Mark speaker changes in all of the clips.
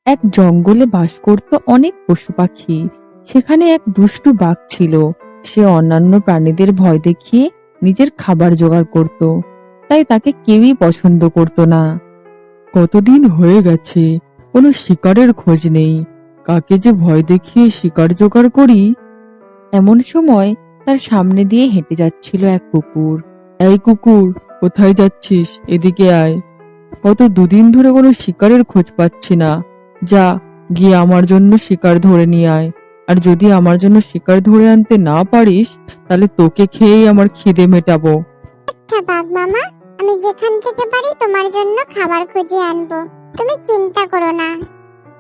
Speaker 1: এক জঙ্গলে বাস করত অনেক পশু পাখি। সেখানে এক দুষ্টু বাঘ ছিল। সে অন্যান্য প্রাণীদের ভয় দেখিয়ে নিজের খাবার জোগাড় করত, তাই তাকে কেউই পছন্দ করত না। কতদিন হয়ে গেছে, কোনো শিকারের খোঁজ নেই। কাকে যে ভয় দেখিয়ে শিকার জোগাড় করি। এমন সময় তার সামনে দিয়ে হেঁটে যাচ্ছিল এক কুকুর। এই কুকুর, কোথায় যাচ্ছিস? এদিকে আয়। গত দুদিন ধরে কোনো শিকারের খোঁজ পাচ্ছি না। যা, গিয়ে আমার জন্য শিকার ধরে নিয়ে আয়। আর যদি আমার জন্য শিকার ধরে আনতে না পারিস, তাহলে তোকে খেয়েই আমার খিদে মেটাবো।
Speaker 2: আচ্ছা বাঘ মামা, আমি যেখান থেকে পারি তোমার জন্য খাবার খুঁজে আনবো, তুমি চিন্তা করো না।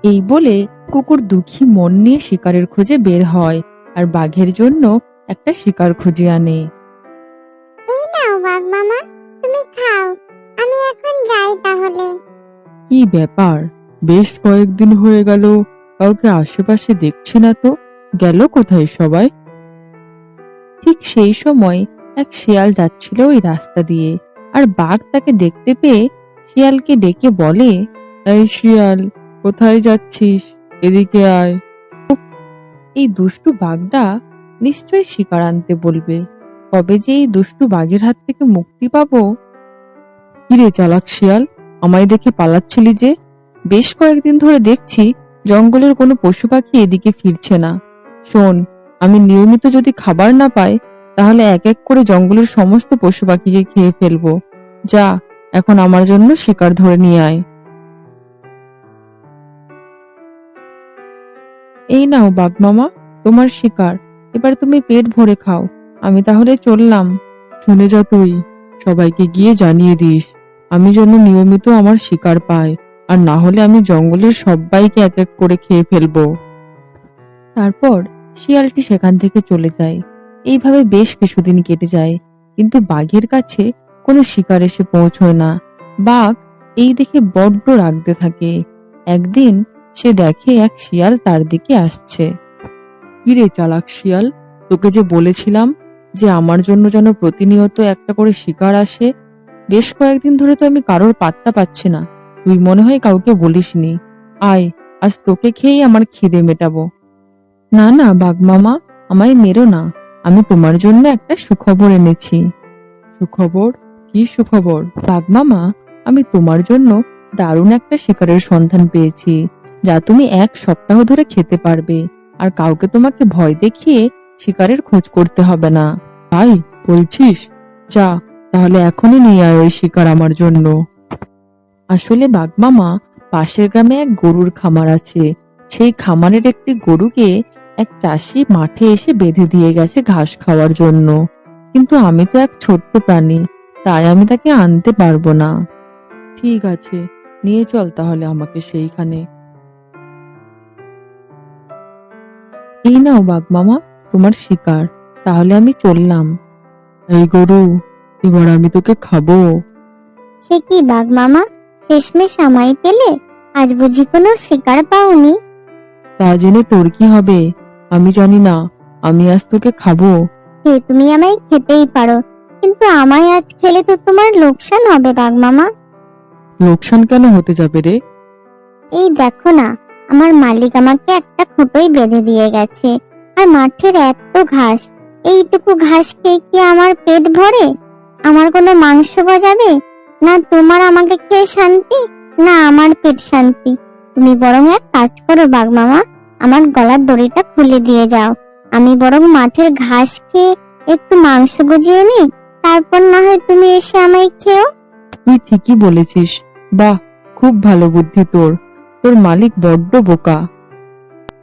Speaker 1: এই বলে কুকুর দুঃখী মন নিয়ে শিকারের খোঁজে বের হয় আর বাঘের জন্য একটা শিকার খুঁজে আনে।
Speaker 2: এই নাও বাঘ মামা, তুমি খাও, আমি এখন যাই তাহলে।
Speaker 1: কি ব্যাপার, বেশ কয়েকদিন হয়ে গেল, কাউকে আশেপাশে দেখছি না তো। গেল কোথায় সবাই? ঠিক সেই সময় এক শিয়াল যাচ্ছিল ওই রাস্তা দিয়ে, আর বাঘ তাকে দেখতে পেয়ে শিয়ালকে ডেকে বলে, এই শিয়াল, কোথায় যাচ্ছিস? এদিকে আয়। এই দুষ্টু বাঘটা নিশ্চয়ই শিকার আনতে বলবে। কবে যে এই দুষ্টু বাঘের হাত থেকে মুক্তি পাবো। কিরে চালাক শিয়াল, আমায় দেখে পালাচ্ছিলি যে? বেশ কয়েকদিন ধরে দেখছি জঙ্গলের কোনো পশু পাখি এদিকে ফিরছে না। শোন, আমি নিয়মিত যদি খাবার না পাই, তাহলে এক এক করে জঙ্গলের সমস্ত পশু পাখিকে খেয়ে ফেলবো। যা, এখন আমার জন্য শিকার ধরে নিয়ে আয়। এই নাও বাঘ মামা, তোমার শিকার। এবার তুমি পেট ভরে খাও। আমি তাহলে চললাম। শুনে যা তুই, সবাইকে গিয়ে জানিয়ে দিস আমি যেন নিয়মিত আমার শিকার পাই, আর না হলে আমি জঙ্গলের সবাইকে এক এক করে খেয়ে ফেলবো। তারপর শিয়ালটি সেখান থেকে চলে যায়। এইভাবে বেশ কিছুদিন কেটে যায়, কিন্তু বাঘের কাছে কোনো শিকার এসে পৌঁছয় না। বাঘ এই দেখে বড্ড রাগতে থাকে। একদিন সে দেখে এক শিয়াল তার দিকে আসছে। কিরে চালাক শিয়াল, তোকে যে বলেছিলাম যে আমার জন্য যেন প্রতিনিয়ত একটা করে শিকার আসে। বেশ কয়েকদিন ধরে তো আমি কারোর পাত্তা পাচ্ছি না। তুই মনে হয় কাউকে বলিসনি। আয়, আজ তোকে খেয়েই আমার খিদে মেটাবো। না না বাঘ মামা, আমায় মেরো না। আমি তোমার জন্য একটা সুখবর এনেছি। সুখবর? কি সুখবর? বাঘ মামা, আমি তোমার জন্য দারুণ একটা শিকারের সন্ধান পেয়েছি, যা তুমি 1 সপ্তাহ ধরে খেতে পারবে, আর কাউকে তোমাকে ভয় দেখিয়ে শিকারের খোঁজ করতে হবে না। তাই বলছিস? যা, তাহলে এখনই নিয়ে আয় ওই শিকার আমার জন্য। আসলে বাঘ মামা, পাশের গ্রামে এক গরুর খামার আছে। সেই খামারের একটি গরুকে এক চাষি মাঠে এসে বেঁধে দিয়ে গেছে ঘাস খাওয়ার জন্য। কিন্তু আমি তো এক ছোট্ট প্রাণী, তাই আমি তাকে আনতে পারবো না। ঠিক আছে, নিয়ে চল তাহলে আমাকে সেইখানে। এই নাও বাঘ মামা, তোমার শিকার। তাহলে আমি চললাম। এই গরু, এবার আমি তোকে খাবো।
Speaker 2: সে কি বাঘ মামা, শেষমেশ আমায় পেলে? আজ বুঝি কোনো শিকার পাওনি?
Speaker 1: তা জেনে তোর কি হবে? আমি জানি না, আমি আজ তোকে খাবো।
Speaker 2: হে, তুমি আমায় খেতেই পারো, কিন্তু আমায় আজ খেলে তো তোমার লোকসান হবে বাঘ মামা।
Speaker 1: লোকসান কেন হতে যাবে রে?
Speaker 2: এই দেখো না, আমার মালিক আমাকে একটা খুঁটোয় বেঁধে দিয়ে গেছে, আর মাঠের এত ঘাস, এইটুকু ঘাস খেয়ে কি আমার পেট ভরে? আমার কোনো মাংস গজাবে? না তোমার আমাকে খেয়ে শান্তি, না আমার পেট শান্তি। তুমি বরং এক কাজ করো বাঘ মামা, আমার গলার দড়িটা খুলে দিয়ে যাও। আমি বরং মাঠের ঘাস খেয়ে একটু মাংস গজিয়ে নি, তারপর না হয় তুমি এসে আমায় খেও।
Speaker 1: তুই ঠিকই বলেছিস। বাহ, খুব ভালো বুদ্ধি তোর। তোর মালিক বড্ড বোকা।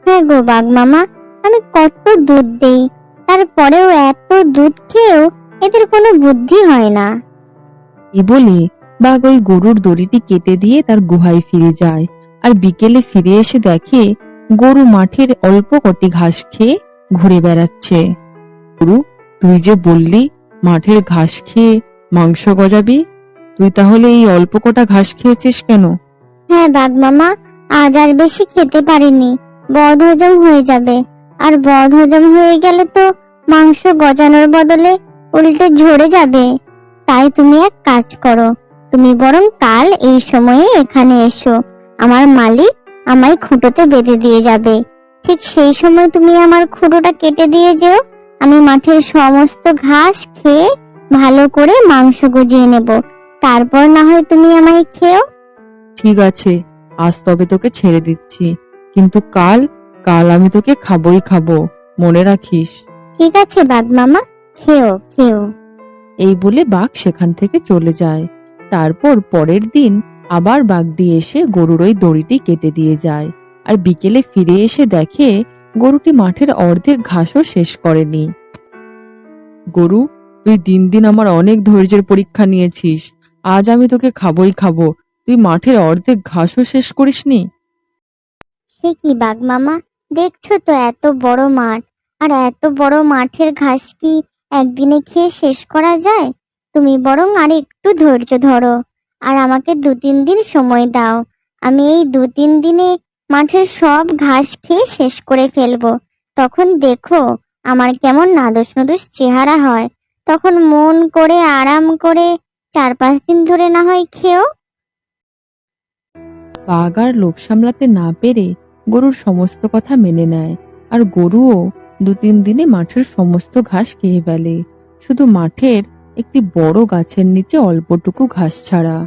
Speaker 2: হ্যাঁ গো বাঘ মামা, আমি কত দুধ দেই, তারপরেও এত দুধ খেয়েও এদের কোনো বুদ্ধি হয় না।
Speaker 1: এই বলে বাঘ ওই গরুর দড়িটি কেটে দিয়ে তার গুহায় ফিরে যায়। আর বিকেলে ফিরে এসে দেখে গরু মাঠের অল্প কটি ঘাস খেয়ে ঘুরে বেড়াচ্ছে। গরু, তুই যে বললি মাঠের ঘাস খেয়ে মাংস গজাবি, তুই তাহলে এই অল্প কটা ঘাস খেয়েছিস কেন?
Speaker 2: হ্যাঁ বাঘ মামা, আজ আর বেশি খেতে পারিনি, বদ হজম হয়ে যাবে। আর বদ হজম হয়ে গেলে তো মাংস গজানোর বদলে উল্টে ঝরে যাবে। তাই তুমি এক কাজ করো, তুমি বরং কাল এই সময়ে এখানে এসো। আমার মালিক আমায় খুঁটোতে বেঁধে দিয়ে যাবে। ঠিক সেই সময় তুমি আমার খুঁটোটা কেটে দিয়ে যেও। আমি মাঠের সমস্ত ঘাস খেয়ে ভালো করে মাংস গজিয়ে নেব, তারপর না হয় তুমি আমায় খেও।
Speaker 1: ঠিক আছে, আজ তবে তোকে ছেড়ে দিচ্ছি, কিন্তু কাল কাল আমি তোকে খাবোই খাবো, মনে রাখিস।
Speaker 2: ঠিক আছে বাঘ মামা, খেও খেও।
Speaker 1: এই বলে বাঘ সেখান থেকে চলে যায়। তারপর পরের দিন আবার বাঘটি এসে গরুর ওই দড়িটি কেটে দিয়ে যায়, আর বিকেলে ফিরে এসে দেখে গরুটি মাঠের অর্ধেক ঘাসও শেষ করেনি। গরু, তুই দিন দিন আমার অনেক ধৈর্যের পরীক্ষা নিয়েছিস, আজ আমি তোকে খাবোই খাবো, তুই মাঠের অর্ধেক ঘাসও শেষ করিসনি।
Speaker 2: সে কি বাঘ মামা, দেখছো তো এত বড় মাঠ, আর এত বড় মাঠের ঘাস কি একদিনে খেয়ে শেষ করা যায়? তুমি বরং আর একটু ধৈর্য ধরো, আর আমাকে 2-3 দিন সময় দাও। আমি এই 2-3 দিনে মাঠের সব ঘাস খেয়ে শেষ করে ফেলবো। তখন দেখো আমার কেমন নাদুস নুদুস চেহারা হয়। তখন মন করে আরাম করে 4-5 দিন ধরে না হয় খেও।
Speaker 1: বাঘ আর লোভ সামলাতে না পেরে গরুর সমস্ত কথা মেনে নেয়, আর গরুও 2-3 দিনে মাঠের সমস্ত ঘাস খেয়ে ফেলে, শুধু মাঠের একটি বড় গাছের নিচে অল্পটুকু ঘাস ছাড়া।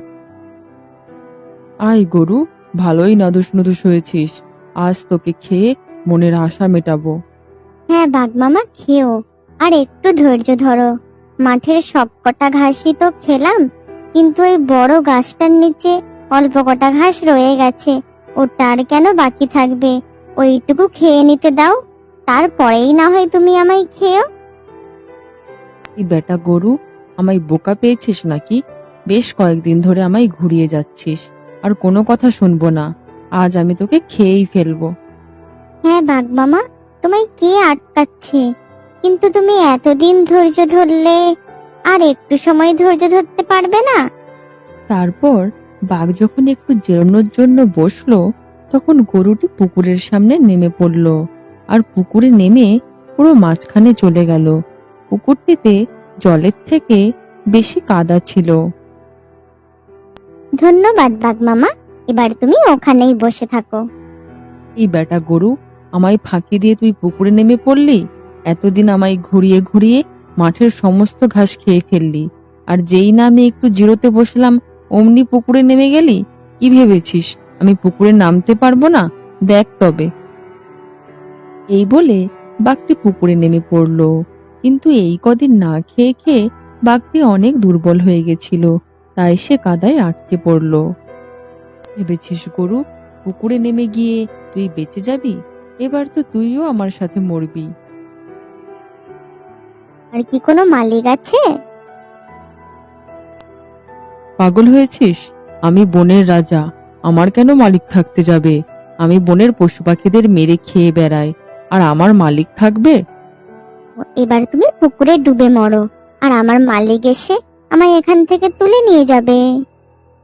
Speaker 1: আয় গরু, ভালোই নাদুস নুদুস হয়েছিস, আজ তোকে খেয়ে মনের আশা মেটাবো।
Speaker 2: হ্যাঁ বাঘ মামা, খেও, আর একটু ধৈর্য ধরো। মাঠের সব কটা ঘাসই তো খেলাম, কিন্তু ওই বড় গাছটার নিচে অল্প কটা ঘাস রয়ে গেছে, ওটা আর কেন বাকি থাকবে? ওইটুকু খেয়ে নিতে দাও, তারপরেই না হয় তুমি আমায় খেও।
Speaker 1: এই বেটা গরু, আমায় বোকা পেয়েছিস নাকি? বেশ কয়েকদিন ধরে আমায় ঘুরিয়ে যাচ্ছিস, আর কোনো কথা শুনবো না, আজ আমি তোকে খেয়েই ফেলবো।
Speaker 2: হ্যাঁ বাঘ মামা, তোমায় কে আটকাচ্ছে? কিন্তু তুমি এতদিন ধৈর্য ধরলে, আর একটু সময় ধৈর্য ধরতে পারবে না?
Speaker 1: তারপর বাঘ যখন একটু জিরানোর জন্য বসলো, তখন গরুটি পুকুরের সামনে নেমে পড়ল, আর পুকুরে নেমে পুরো মাঝখানে চলে গেল। পুকুরটিতে জলের থেকে বেশি কাদা ছিল।
Speaker 2: ধন্যবাদ বাঘ মামা, এবার তুমি ওখানেই বসে থাকো।
Speaker 1: এই বেটা গরু, আমায় ফাঁকি দিয়ে তুই পুকুরে নেমে পড়লি, এতদিন আমায় ঘুরিয়ে ঘুরিয়ে মাঠের সমস্ত ঘাস খেয়ে ফেললি, আর যেই না আমি একটু জিরোতে বসলাম অমনি পুকুরে নেমে গেলি। কি ভেবেছিস আমি পুকুরে নামতে পারবো না? দেখ তবে। এই বলে বাঘটি পুকুরে নেমে পড়লো, কিন্তু এই কদিন না খেয়ে খেয়ে বাঘটি অনেক দুর্বল হয়ে গেছিল, তাই সে কাদায় আটকে পড়লো। ভেবেছিস গরু, পুকুরে নেমে গিয়ে তুই বেঁচে যাবি? এবার তো তুইও আমার সাথে মরবি।
Speaker 2: আর কি কোনো মালিক আছে?
Speaker 1: পাগল হয়েছিস? আমি বনের রাজা, আমার কেন মালিক থাকতে যাবে? আমি বনের পশু পাখিদের মেরে খেয়ে বেড়াই, আর আমার মালিক থাকবে?
Speaker 2: এবার তুমি পুকুরে ডুবে মরো, আর আমার মালিক এসে আমায় এখান থেকে তুলে নিয়ে যাবে।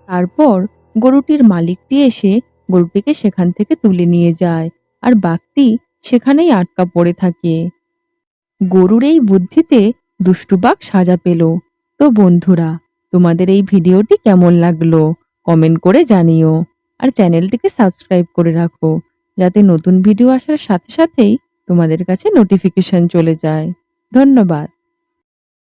Speaker 1: তারপর গরুটির মালিকটি এসে গরুটিকে সেখান থেকে তুলে নিয়ে যায়, আর বাঘটি সেখানেই আটকা পড়ে থাকে। গরুর এই বুদ্ধিতে দুষ্টু বাঘ সাজা পেল। তো বন্ধুরা, তোমাদের এই ভিডিওটি কেমন লাগলো কমেন্ট করে জানিও, আর চ্যানেলটিকে সাবস্ক্রাইব করে রাখো, যাতে নতুন ভিডিও আসার সাথে সাথেই তোমাদের কাছে নোটিফিকেশন চলে যায়। ধন্যবাদ।